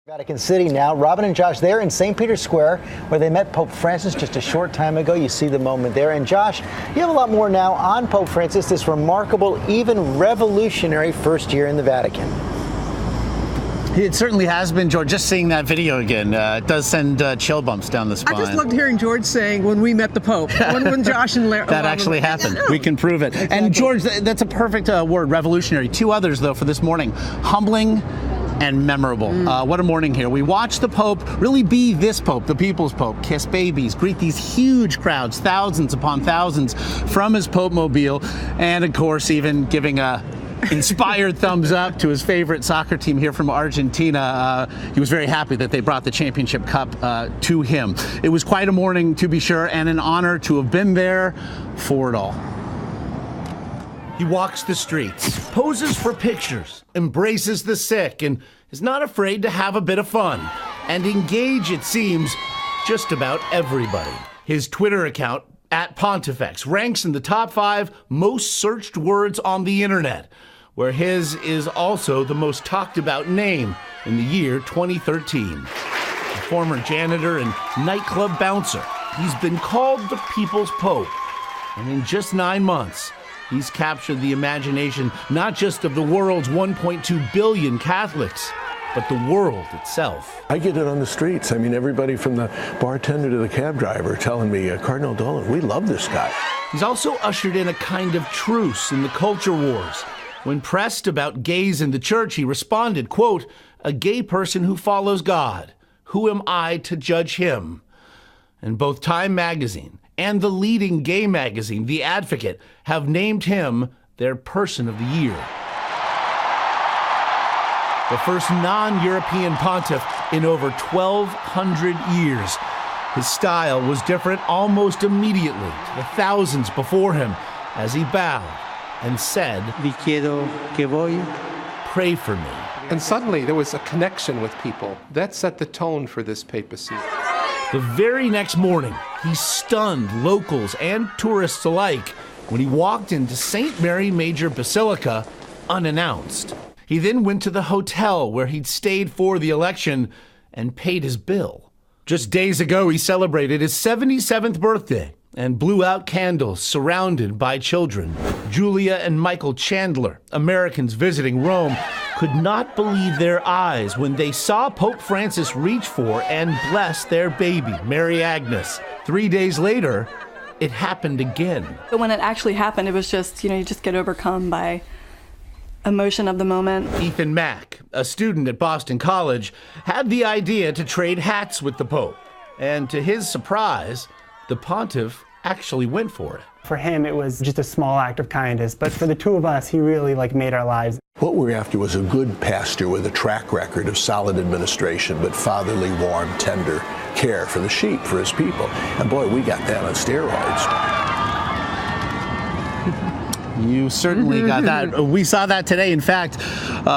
Vatican City now. Robin and Josh there in St. Peter's Square, where they met Pope Francis just a short time ago. You see the moment there. And Josh, you have a lot more now on Pope Francis, this remarkable, even revolutionary first year in the Vatican. It certainly has been, George. Just seeing that video again, it does send chill bumps down the spine. I just loved hearing George saying, when we met the Pope, when Josh and Larry... That actually happened. We can prove it. Exactly. And George, that's a perfect word, revolutionary. Two others, though, for this morning. Humbling and memorable. What a morning here. We watched the Pope really be this Pope, the people's Pope, kiss babies, greet these huge crowds, thousands upon thousands from his Pope mobile, and of course even giving a inspired thumbs up to his favorite soccer team here from Argentina. He was very happy that they brought the championship cup to him. It was quite a morning, to be sure, and an honor to have been there for it all. He walks the streets, poses for pictures, embraces the sick, and is not afraid to have a bit of fun and engage, it seems, just about everybody. His Twitter account, @Pontifex, ranks in the top 5 most searched words on the internet, where his is also the most talked about name in the year 2013. A former janitor and nightclub bouncer, he's been called the People's Pope, and in just 9 months, he's captured the imagination not just of the world's 1.2 billion Catholics, but the world itself. I get it on the streets. I mean, everybody from the bartender to the cab driver telling me, Cardinal Dolan, we love this guy. He's also ushered in a kind of truce in the culture wars. When pressed about gays in the church, he responded, quote, "A gay person who follows God, who am I to judge him?" And both Time magazine and the leading gay magazine, The Advocate, have named him their Person of the Year. The first non-European pontiff in over 1,200 years. His style was different almost immediately to the thousands before him as he bowed and said, "Vi chiedo che voi." "Pray for me." And suddenly there was a connection with people. That set the tone for this papacy. The very next morning, he stunned locals and tourists alike when he walked into St. Mary Major Basilica unannounced. He then went to the hotel where he'd stayed for the election and paid his bill. Just days ago, he celebrated his 77th birthday and blew out candles surrounded by children. Julia and Michael Chandler, Americans visiting Rome, could not believe their eyes when they saw Pope Francis reach for and bless their baby, Mary Agnes. 3 days later, it happened again. But when it actually happened, it was just, you just get overcome by emotion of the moment. Ethan Mack, a student at Boston College, had the idea to trade hats with the Pope. And to his surprise, the pontiff actually went for it. For him, it was just a small act of kindness, but for the two of us, he really made our lives. What we're after was a good pastor with a track record of solid administration, but fatherly, warm, tender care for the sheep, for his people. And boy, we got that on steroids. You certainly got that. We saw that today. In fact,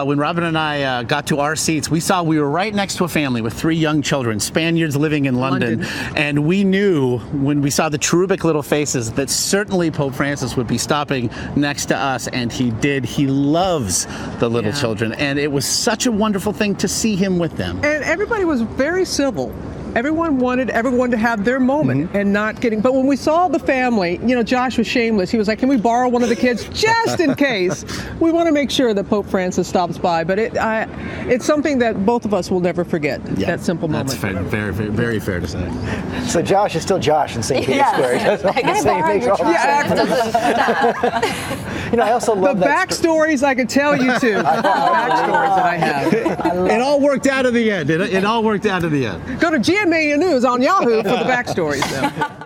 when Robin and I got to our seats, we were right next to a family with 3 young children, Spaniards living in London. And we knew when we saw the cherubic little faces that certainly Pope Francis would be stopping next to us, and he did. He loves the little children, and it was such a wonderful thing to see him with them. And everybody was very civil. Everyone wanted everyone to have their moment and not getting. But when we saw the family, Josh was shameless. He was like, "Can we borrow one of the kids just in case?" We want to make sure that Pope Francis stops by. But it's something that both of us will never forget. Yeah, that simple moment. That's fair, very, very, very fair to say. So Josh is still Josh in St. Peter's Square. He doesn't makes all the sense. I also love the backstories I could tell you too. Backstories that I have. It all worked out in the end. It all worked out in the end. Go to GMA News on Yahoo for the backstories.